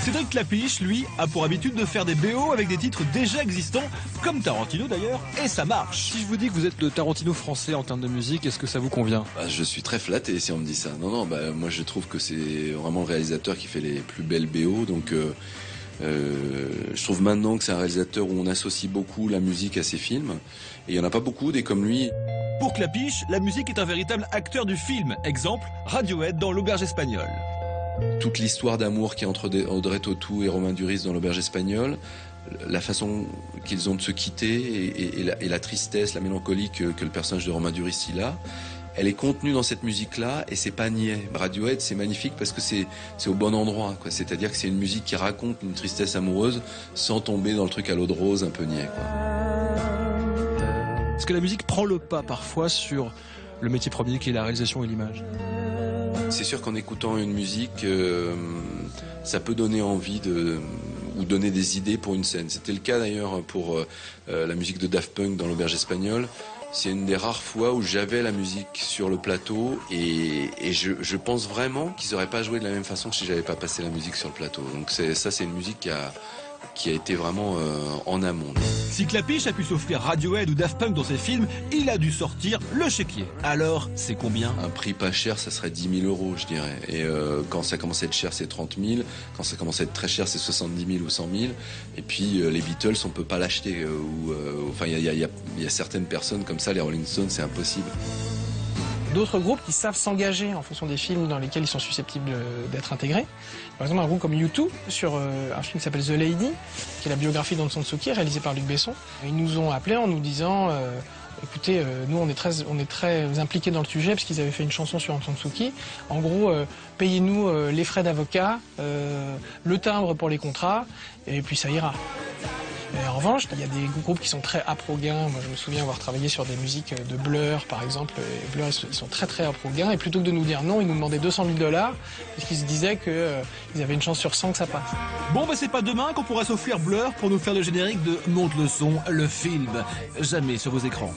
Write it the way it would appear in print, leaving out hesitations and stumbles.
Cédric Clapiche, lui, a pour habitude de faire des BO avec des titres déjà existants, comme Tarantino d'ailleurs, et ça marche. Si je vous dis que vous êtes le Tarantino français en termes de musique, est-ce que ça vous convient? Je suis très flatté si on me dit ça. Non, moi je trouve que c'est vraiment le réalisateur qui fait les plus belles BO, donc je trouve maintenant que c'est un réalisateur où on associe beaucoup la musique à ses films, et il n'y en a pas beaucoup des comme lui. Pour Clapiche, la musique est un véritable acteur du film. Exemple, Radiohead dans L'Auberge espagnole. Toute l'histoire d'amour qui est entre Audrey Tautou et Romain Duris dans L'Auberge espagnole, la façon qu'ils ont de se quitter et la tristesse, la mélancolie que le personnage de Romain Duris il a, elle est contenue dans cette musique-là et c'est pas niais. Radiohead, c'est magnifique parce que c'est au bon endroit, quoi. C'est-à-dire que c'est une musique qui raconte une tristesse amoureuse sans tomber dans le truc à l'eau de rose un peu niais, quoi. Est-ce que la musique prend le pas parfois sur le métier premier qui est la réalisation et l'image? C'est sûr qu'en écoutant une musique, ça peut donner envie ou donner des idées pour une scène. C'était le cas d'ailleurs pour la musique de Daft Punk dans L'Auberge espagnole. C'est une des rares fois où j'avais la musique sur le plateau et je pense vraiment qu'ils n'auraient pas joué de la même façon que si j'avais pas passé la musique sur le plateau. Donc c'est une musique qui a été vraiment en amont. Si Clapiche a pu s'offrir Radiohead ou Daft Punk dans ses films, il a dû sortir le chéquier. Alors, c'est combien? Un prix pas cher, ça serait 10 000 euros, je dirais. Et quand ça commence à être cher, c'est 30 000. Quand ça commence à être très cher, c'est 70 000 ou 100 000. Et puis, les Beatles, on peut pas l'acheter. Enfin, il y a certaines personnes comme ça, les Rolling Stones, c'est impossible. D'autres groupes qui savent s'engager en fonction des films dans lesquels ils sont susceptibles d'être intégrés. Par exemple, un groupe comme U2, sur un film qui s'appelle The Lady, qui est la biographie d'Aung San Suu Kyi, réalisée par Luc Besson. Ils nous ont appelés en nous disant écoutez, nous on est très impliqués dans le sujet, parce qu'ils avaient fait une chanson sur Aung San Suu Kyi. En gros, payez-nous les frais d'avocat, le timbre pour les contrats, et puis ça ira. Et en revanche, il y a des groupes qui sont très apro-gains. Moi, je me souviens avoir travaillé sur des musiques de Blur, par exemple. Et Blur, ils sont très apro-gains. Et plutôt que de nous dire non, ils nous demandaient 200 000 $, parce qu'ils se disaient qu'ils avaient une chance sur 100 que ça passe. Bon, c'est pas demain qu'on pourra s'offrir Blur pour nous faire le générique de Monte le son, le film. Jamais sur vos écrans.